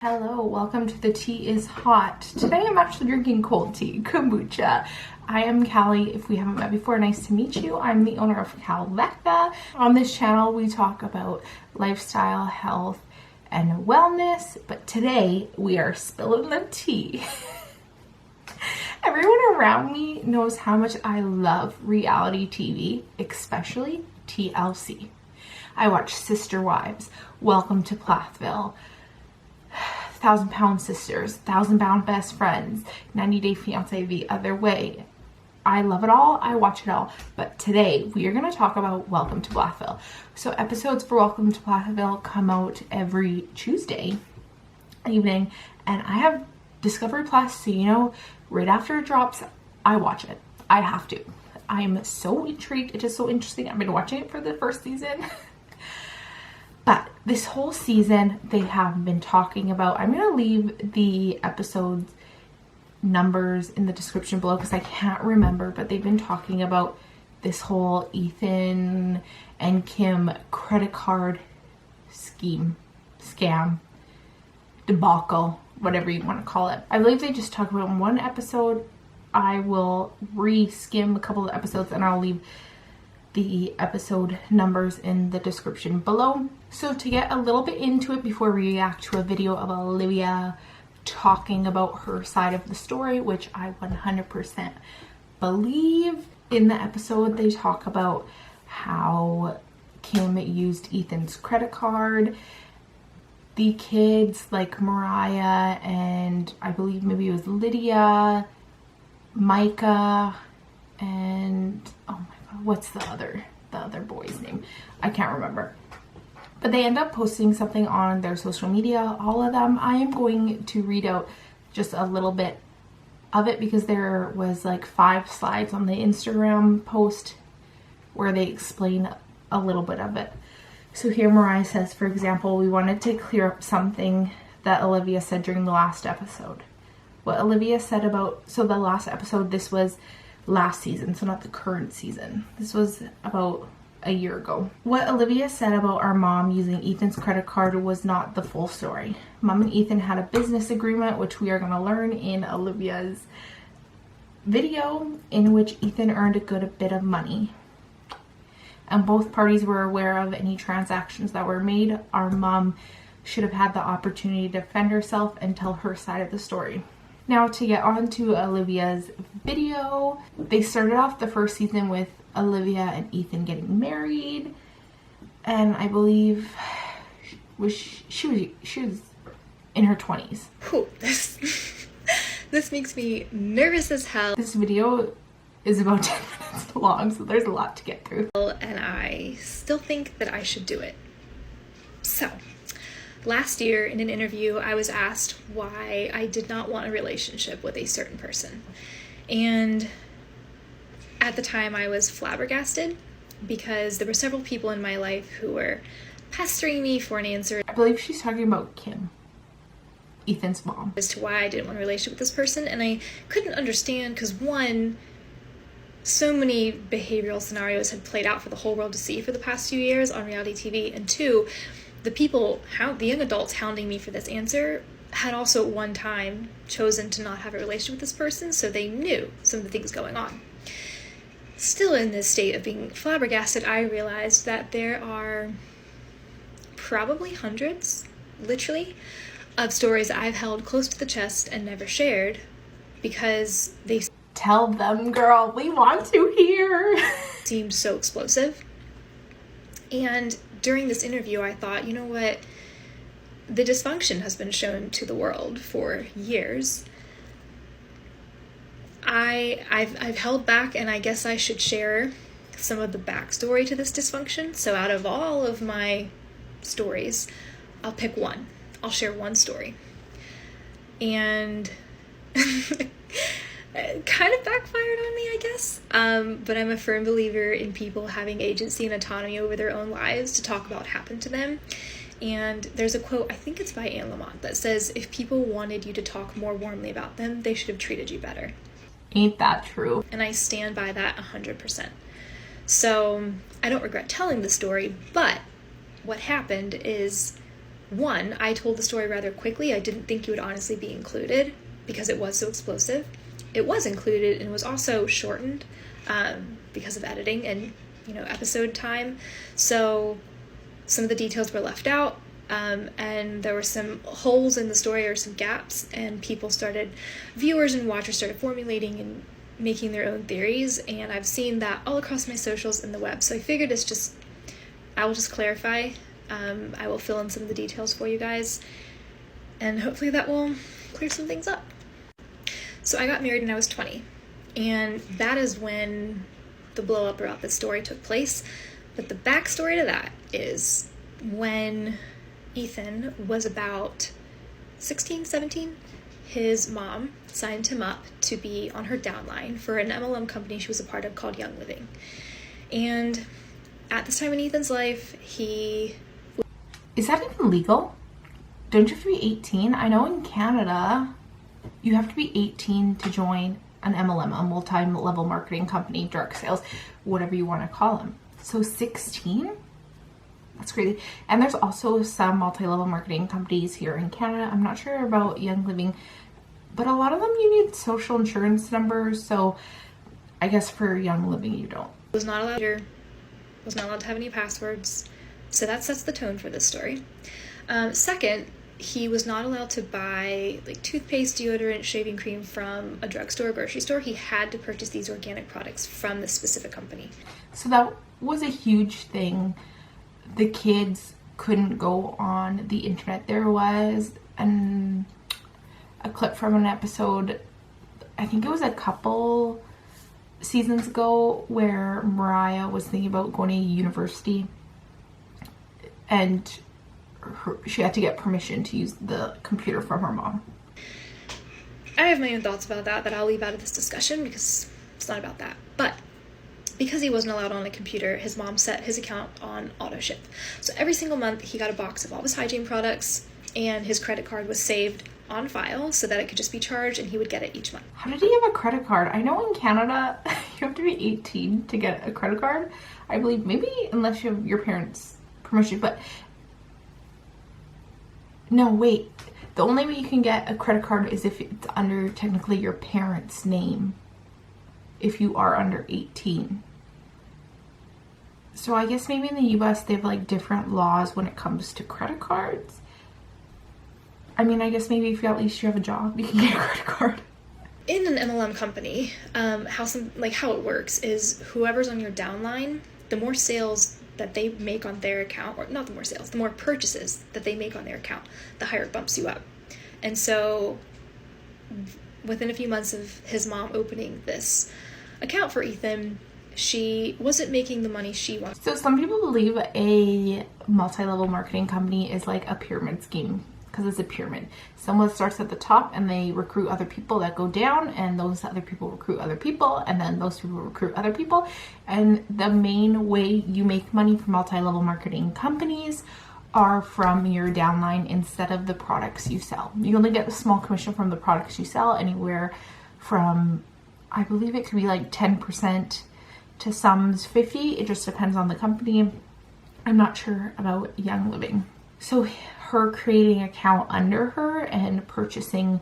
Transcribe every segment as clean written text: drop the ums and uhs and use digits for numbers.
Hello, welcome to The Tea is Hot. Today I'm actually drinking cold tea, kombucha. I am Kalli. If we haven't met before, nice to meet you. I'm the owner of KALVECA. On this channel, we talk about lifestyle, health, and wellness, but today we are spilling the tea. Everyone around me knows how much I love reality TV, especially TLC. I watch Sister Wives, Welcome to PLATHVILLE, 1,000-Pound Sisters, 1,000-Pound Best Friends, 90 Day Fiancé the other way. I love it all. I watch it all. But today we are going to talk about Welcome to PLATHVILLE. So episodes for Welcome to PLATHVILLE come out every Tuesday evening, and I have Discovery Plus, so you know, right after it drops, I watch it. I have to. I'm so intrigued. It is so interesting. I've been watching it for the first season. But this whole season, they have been talking about, I'm going to leave the episodes numbers in the description below because I can't remember, but they've been talking about this whole Ethan and Kim credit card scam, debacle, whatever you want to call it. I believe they just talked about it in one episode. I will re-skim a couple of episodes and I'll leave the episode numbers in the description below. So to get a little bit into it before we react to a video of Olivia talking about her side of the story, which I 100% believe, in the episode they talk about how Kim used Ethan's credit card. The kids like Mariah and I believe maybe it was Lydia, Micah, and oh my god, what's the other boy's name? I can't remember. But they end up posting something on their social media, all of them. I am going to read out just a little bit of it because there was like 5 slides on the Instagram post where they explain a little bit of it. So here Mariah says, for example, we wanted to clear up something that Olivia said during the last episode. What Olivia said about, so the last episode, this was last season, so not the current season. This was about a year ago. What Olivia said about our mom using Ethan's credit card was not the full story. Mom and Ethan had a business agreement, which we are going to learn in Olivia's video, in which Ethan earned a good bit of money. And both parties were aware of any transactions that were made. Our mom should have had the opportunity to defend herself and tell her side of the story. Now to get on to Olivia's video, they started off the first season with Olivia and Ethan getting married, and I believe she was in her 20s. Ooh, this makes me nervous as hell. This video is about 10 minutes long, so there's a lot to get through. And I still think that I should do it. So, last year in an interview, I was asked why I did not want a relationship with a certain person. And at the time I was flabbergasted because there were several people in my life who were pestering me for an answer. I believe she's talking about Kim, Ethan's mom. As to why I didn't want a relationship with this person, and I couldn't understand because one, so many behavioral scenarios had played out for the whole world to see for the past few years on reality TV, and two, the people, the young adults hounding me for this answer had also at one time chosen to not have a relationship with this person, so they knew some of the things going on. Still in this state of being flabbergasted, I realized that there are probably hundreds, literally, of stories I've held close to the chest and never shared because they tell them, girl, we want to hear. Seemed so explosive. And during this interview, I thought, you know what? The dysfunction has been shown to the world for years. I've held back, and I guess I should share some of the backstory to this dysfunction. So out of all of my stories, I'll pick one. I'll share one story. And it kind of backfired on me, I guess. But I'm a firm believer in people having agency and autonomy over their own lives to talk about what happened to them. And there's a quote, I think it's by Anne Lamott, that says, if people wanted you to talk more warmly about them, they should have treated you better. Ain't that true? And I stand by that 100%. So I don't regret telling the story, but what happened is one, I told the story rather quickly. I didn't think it would honestly be included because it was so explosive. It was included and was also shortened because of editing and, episode time. So some of the details were left out, and there were some holes in the story or some gaps, and viewers and watchers started formulating and making their own theories, and I've seen that all across my socials and the web. So I figured I will just clarify. I will fill in some of the details for you guys, and hopefully that will clear some things up. So I got married when I was 20, and that is when the blow up about this story took place. But the backstory to that is when Ethan was about 16, 17, his mom signed him up to be on her downline for an MLM company she was a part of called Young Living. And at this time in Ethan's life, Is that even legal? Don't you have to be 18? I know in Canada, you have to be 18 to join an MLM, a multi-level marketing company, direct sales, whatever you want to call them. So 16? That's crazy. And there's also some multi-level marketing companies here in Canada. I'm not sure about Young Living, but a lot of them you need social insurance numbers. So I guess for Young Living, you don't. Was not allowed to have any passwords. So that sets the tone for this story. Second, he was not allowed to buy toothpaste, deodorant, shaving cream from a drugstore or grocery store. He had to purchase these organic products from this specific company. So that was a huge thing. The kids couldn't go on the internet. There was a clip from an episode, I think it was a couple seasons ago, where Mariah was thinking about going to university, and she had to get permission to use the computer from her mom. I have my own thoughts about that I'll leave out of this discussion because it's not about that. But because he wasn't allowed on a computer, his mom set his account on auto ship. So every single month he got a box of all his hygiene products, and his credit card was saved on file so that it could just be charged and he would get it each month. How did he have a credit card? I know in Canada you have to be 18 to get a credit card. I believe, maybe unless you have your parents' permission, but no, wait. The only way you can get a credit card is if it's under technically your parents' name, if you are under 18. So I guess maybe in the US they have different laws when it comes to credit cards. I mean, I guess maybe if at least you have a job, you can get a credit card. In an MLM company, how it works is whoever's on your downline, the more sales that they make on their account, or not the more sales, the more purchases that they make on their account, the higher it bumps you up. And so within a few months of his mom opening this account for Ethan, she wasn't making the money she wanted. So some people believe a multi-level marketing company is like a pyramid scheme, because it's a pyramid. Someone starts at the top and they recruit other people that go down, and those other people recruit other people, and then those people recruit other people. And the main way you make money from multi-level marketing companies are from your downline instead of the products you sell. You only get a small commission from the products you sell, anywhere from, I believe it could be 10% to some's 50%. It just depends on the company. I'm not sure about Young Living. So her creating an account under her and purchasing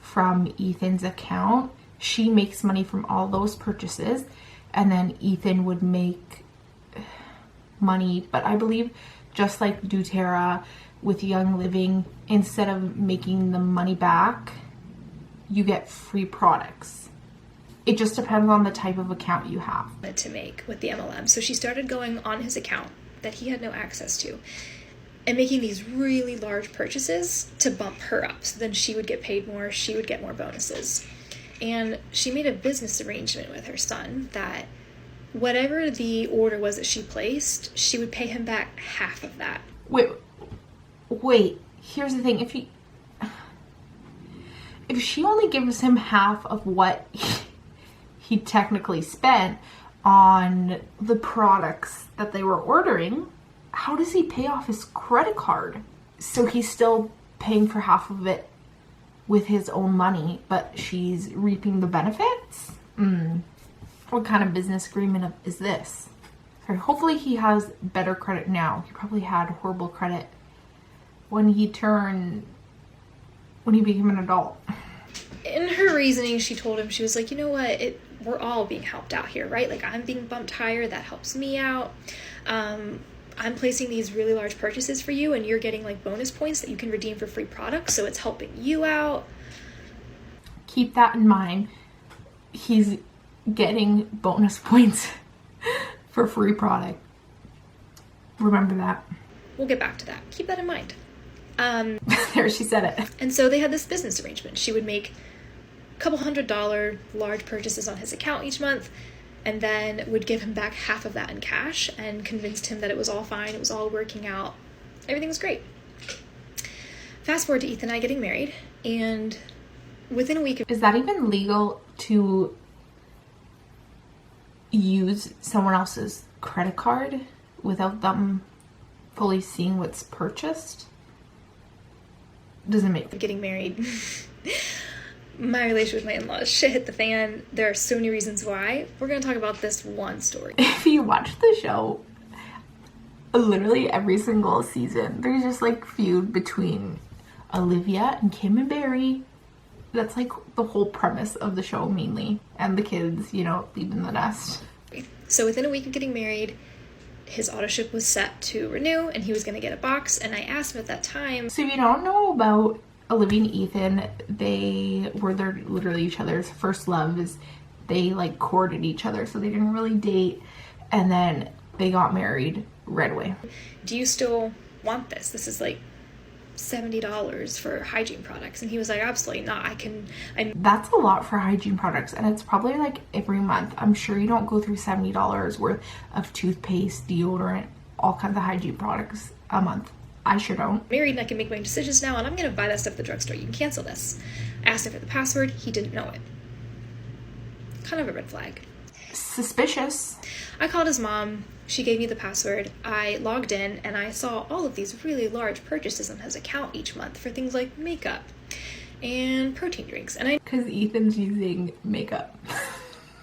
from Ethan's account, she makes money from all those purchases, and then Ethan would make money. But I believe just like doTERRA with Young Living, instead of making the money back, you get free products. It just depends on the type of account you have. To make with the MLM. So she started going on his account that he had no access to and making these really large purchases to bump her up. So then she would get paid more, she would get more bonuses. And she made a business arrangement with her son that whatever the order was that she placed, she would pay him back half of that. Wait, here's the thing. If she only gives him half of what he technically spent on the products that they were ordering, how does he pay off his credit card? So he's still paying for half of it with his own money, but she's reaping the benefits? What kind of business agreement is this? Hopefully he has better credit now. He probably had horrible credit when he became an adult. In her reasoning, she told him, she was like, you know what, we're all being helped out here, right? Like, I'm being bumped higher, that helps me out. I'm placing these really large purchases for you, and you're getting like bonus points that you can redeem for free products, so it's helping you out. Keep that in mind. He's getting bonus points for free product. Remember that. We'll get back to that. Keep that in mind. There, she said it. And so they had this business arrangement. She would make a couple $100 large purchases on his account each month, and then would give him back half of that in cash, and convinced him that it was all fine, it was all working out, everything was great. Fast forward to Ethan and I getting married, and within a week of... Is that even legal to use someone else's credit card without them fully seeing what's purchased? Doesn't make... Getting married. My relationship with my in-laws, shit hit the fan. There are so many reasons why. We're going to talk about this one story. If you watch the show, literally every single season, there's just like feud between Olivia and Kim and Barry. That's like the whole premise of the show mainly. And the kids, you know, leaving the nest. So within a week of getting married, his auto ship was set to renew, and he was going to get a box, and I asked him at that time... So if you don't know about Olivia and Ethan, they're literally each other's first loves. They like courted each other, so they didn't really date, and then they got married right away. Do you still want this? This is like $70 for hygiene products. And he was like, absolutely not. That's a lot for hygiene products, and it's probably like every month. I'm sure you don't go through $70 worth of toothpaste, deodorant, all kinds of hygiene products a month. I sure don't. Married, and I can make my own decisions now, and I'm gonna buy that stuff at the drugstore. You can cancel this. I asked him for the password. He didn't know it. Kind of a red flag. Suspicious. I called his mom. She gave me the password. I logged in, and I saw all of these really large purchases on his account each month for things like makeup and protein drinks. And I... Because Ethan's using makeup.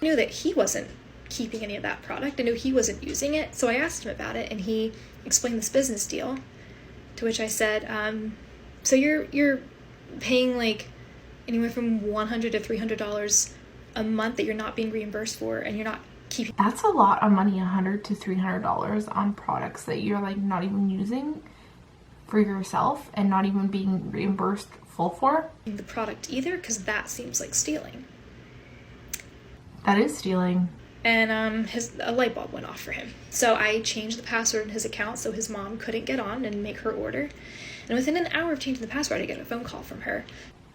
knew that he wasn't keeping any of that product. I knew he wasn't using it. So I asked him about it, and he explained this business deal. To which I said, so you're paying like anywhere from $100 to $300 a month that you're not being reimbursed for, and you're not keeping... That's a lot of money, $100 to $300 on products that you're like not even using for yourself and not even being reimbursed full for. The product either, because that seems like stealing. That is stealing. And a light bulb went off for him. So I changed the password in his account so his mom couldn't get on and make her order. And within an hour of changing the password, I get a phone call from her.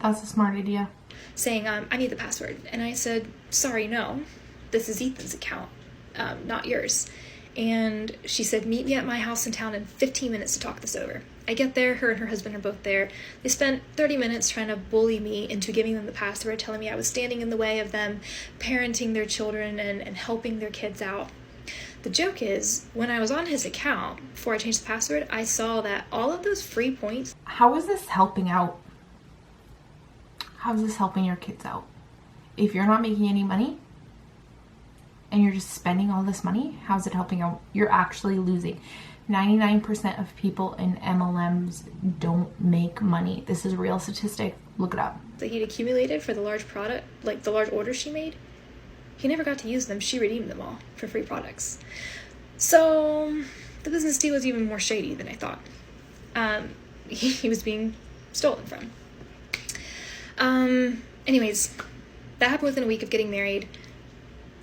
That's a smart idea. Saying, I need the password. And I said, sorry, no. This is Ethan's account, not yours. And she said, meet me at my house in town in 15 minutes to talk this over. I get there, her and her husband are both there. They spent 30 minutes trying to bully me into giving them the password, telling me I was standing in the way of them parenting their children and helping their kids out. The joke is, when I was on his account, before I changed the password, I saw that all of those free points... How is this helping out? How is this helping your kids out? If you're not making any money, and you're just spending all this money, how's it helping out? You're actually losing. 99% of people in MLMs don't make money. This is a real statistic. Look it up. That he'd accumulated for the large product, like the large orders she made, he never got to use them. She redeemed them all for free products. So the business deal was even more shady than I thought. He was being stolen from. Anyways, that happened within a week of getting married.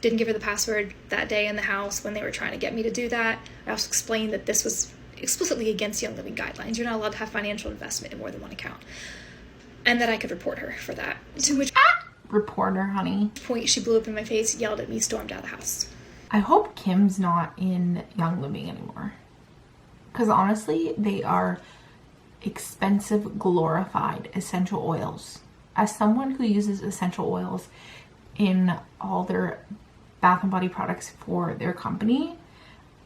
Didn't give her the password that day in the house when they were trying to get me to do that. I also explained that this was explicitly against Young Living guidelines. You're not allowed to have financial investment in more than one account. And that I could report her for that. To which report her, honey. Point she blew up in my face, yelled at me, stormed out of the house. I hope Kim's not in Young Living anymore. Because honestly, they are expensive, glorified essential oils. As someone who uses essential oils in all their Bath and Body products for their company,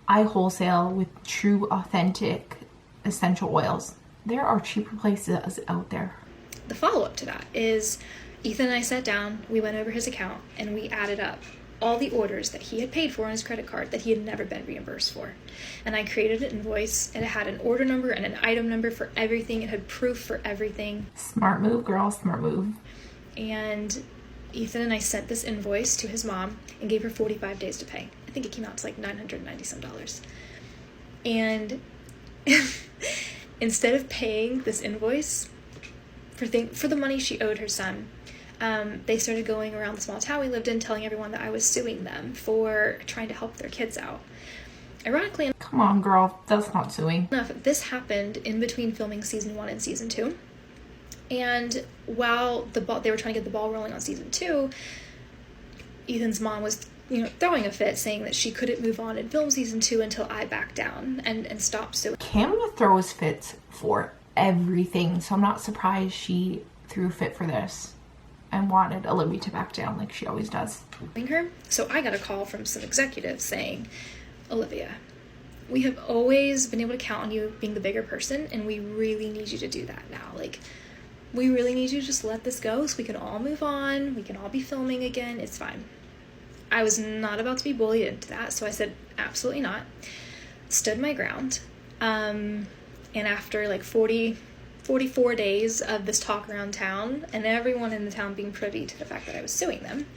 I wholesale with true, authentic essential oils. There are cheaper places out there. The follow-up to that is Ethan and I sat down, we went over his account, and we added up all the orders that he had paid for on his credit card that he had never been reimbursed for. And I created an invoice, and it had an order number and an item number for everything. It had proof for everything. Smart move, girl, smart move. And Ethan and I sent this invoice to his mom and gave her 45 days to pay. I think it came out to like $990 some. And instead of paying this invoice for the money she owed her son, they started going around the small town we lived in telling everyone that I was suing them for trying to help their kids out. Ironically, come on, girl, that's not suing. enough, this happened in between filming season 1 and season 2. And while they were trying to get the ball rolling on season 2, Ethan's mom was, throwing a fit, saying that she couldn't move on and film season 2 until I backed down and stopped suing. Kim throws fits for everything, so I'm not surprised she threw a fit for this and wanted Olivia to back down like she always does. Her. So I got a call from some executives saying, Olivia, we have always been able to count on you being the bigger person, and we really need you to do that now. Like, we really need you to just let this go so we can all move on. We can all be filming again. It's fine. I was not about to be bullied into that, so I said, absolutely not. Stood my ground. And after like 44 days of this talk around town and everyone in the town being privy to the fact that I was suing them,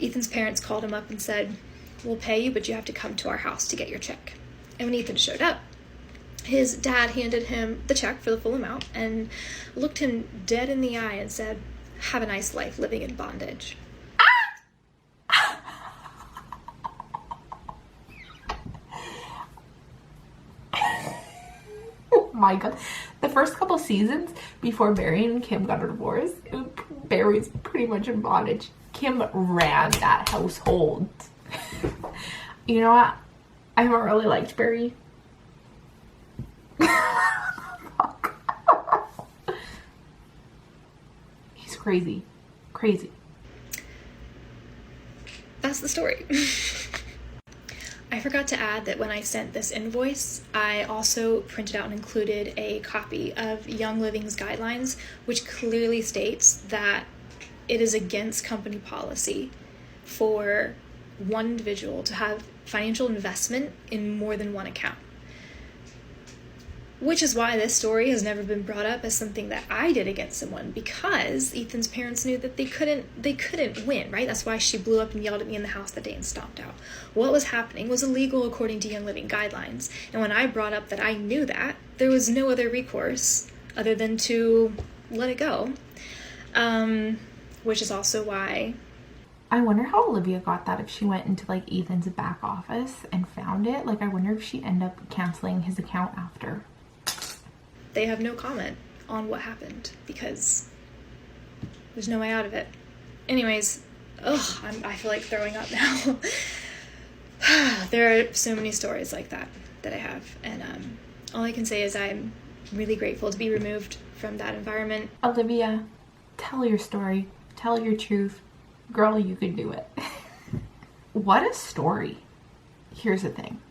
Ethan's parents called him up and said, we'll pay you, but you have to come to our house to get your check. And when Ethan showed up, his dad handed him the check for the full amount and looked him dead in the eye and said, have a nice life living in bondage. Oh my god. The first couple seasons before Barry and Kim got a divorce, Barry was pretty much in bondage. Kim ran that household. You know what? I haven't really liked Barry. He's crazy. Crazy. That's the story. I forgot to add that when I sent this invoice, I also printed out and included a copy of Young Living's guidelines, which clearly states that it is against company policy for one individual to have financial investment in more than one account. Which is why this story has never been brought up as something that I did against someone, because Ethan's parents knew that they couldn't win, right? That's why she blew up and yelled at me in the house that day and stomped out. What was happening was illegal according to Young Living guidelines. And when I brought up that I knew that, there was no other recourse other than to let it go. Which is also why I wonder how Olivia got that, if she went into like Ethan's back office and found it. Like, I wonder if she ended up canceling his account after. they have no comment on what happened because there's no way out of it. Anyways, I feel like throwing up now. There are so many stories like that I have, and all I can say is I'm really grateful to be removed from that environment. Olivia, tell your story. Tell your truth. Girl, you can do it. What a story. Here's the thing.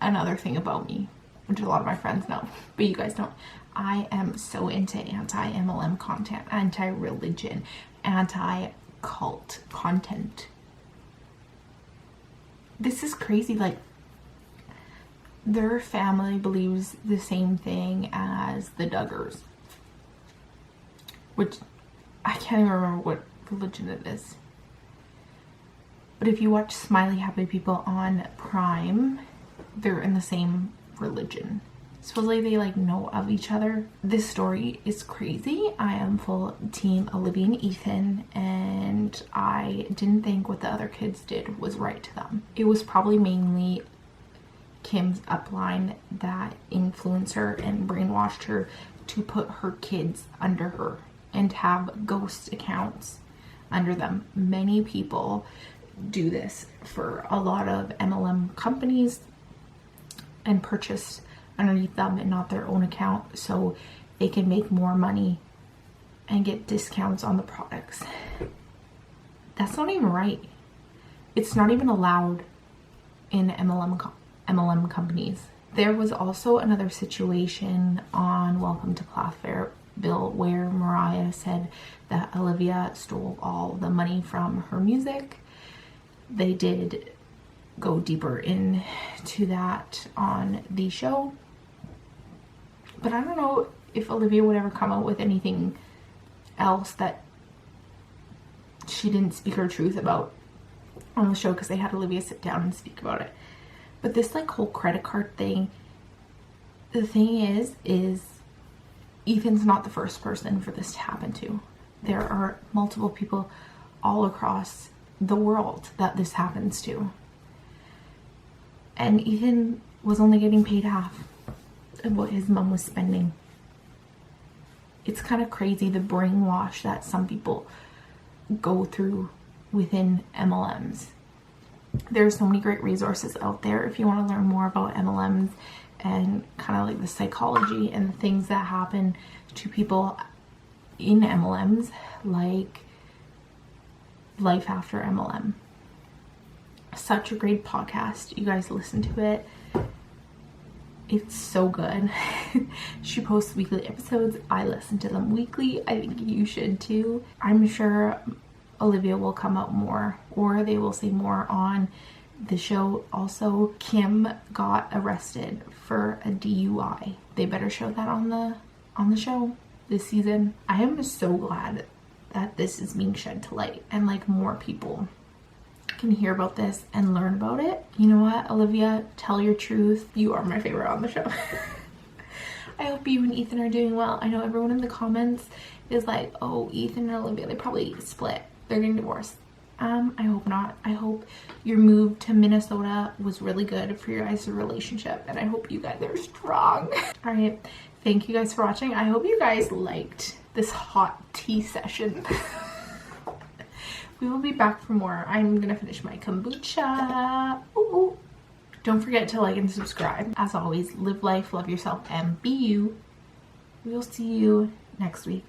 Another thing about me, which a lot of my friends know, but you guys don't. I am so into anti-MLM content, anti-religion, anti-cult content. This is crazy. Like, their family believes the same thing as the Duggars, which I can't even remember what religion it is. But if you watch Smiley Happy People on Prime, they're in the same religion. Supposedly they like know of each other. This story is crazy. I am full team Olivia and Ethan, and I didn't think what the other kids did was right to them. It was probably mainly Kim's upline that influenced her and brainwashed her to put her kids under her and have ghost accounts under them. Many people do this for a lot of MLM companies and purchase underneath them and not their own account so they can make more money and get discounts on the products. That's not even right. It's not even allowed in MLM companies. There was also another situation on Welcome to PLATHVILLE where Mariah said that Olivia stole all the money from her music they did go deeper into that on the show. But I don't know if Olivia would ever come out with anything else that she didn't speak her truth about on the show, because they had Olivia sit down and speak about it. But this like whole credit card thing, the thing is Ethan's not the first person for this to happen to. There are multiple people all across the world that this happens to. And Ethan was only getting paid half of what his mom was spending. It's kind of crazy the brainwash that some people go through within MLMs. There are so many great resources out there if you want to learn more about MLMs and kind of like the psychology and the things that happen to people in MLMs, like Life After MLM. Such a great podcast. You guys listen to it. It's so good. She posts weekly episodes. I listen to them weekly. I think you should too. I'm sure Olivia will come out more, or they will say more on the show. Also, Kim got arrested for a DUI. They better show that on the show this season. I am so glad that this is being shed to light, and like more people can hear about this and learn about it. You know what, Olivia, tell your truth. You are my favorite on the show. I hope you and Ethan are doing well. I know everyone in the comments is like, oh, Ethan and Olivia, they probably split. They're getting divorced. I hope not. I hope your move to Minnesota was really good for your guys' relationship, and I hope you guys are strong. All right. Thank you guys for watching. I hope you guys liked this hot tea session. We will be back for more. I'm gonna finish my kombucha. Ooh. Don't forget to like and subscribe. As always, live life, love yourself, and be you. We will see you next week.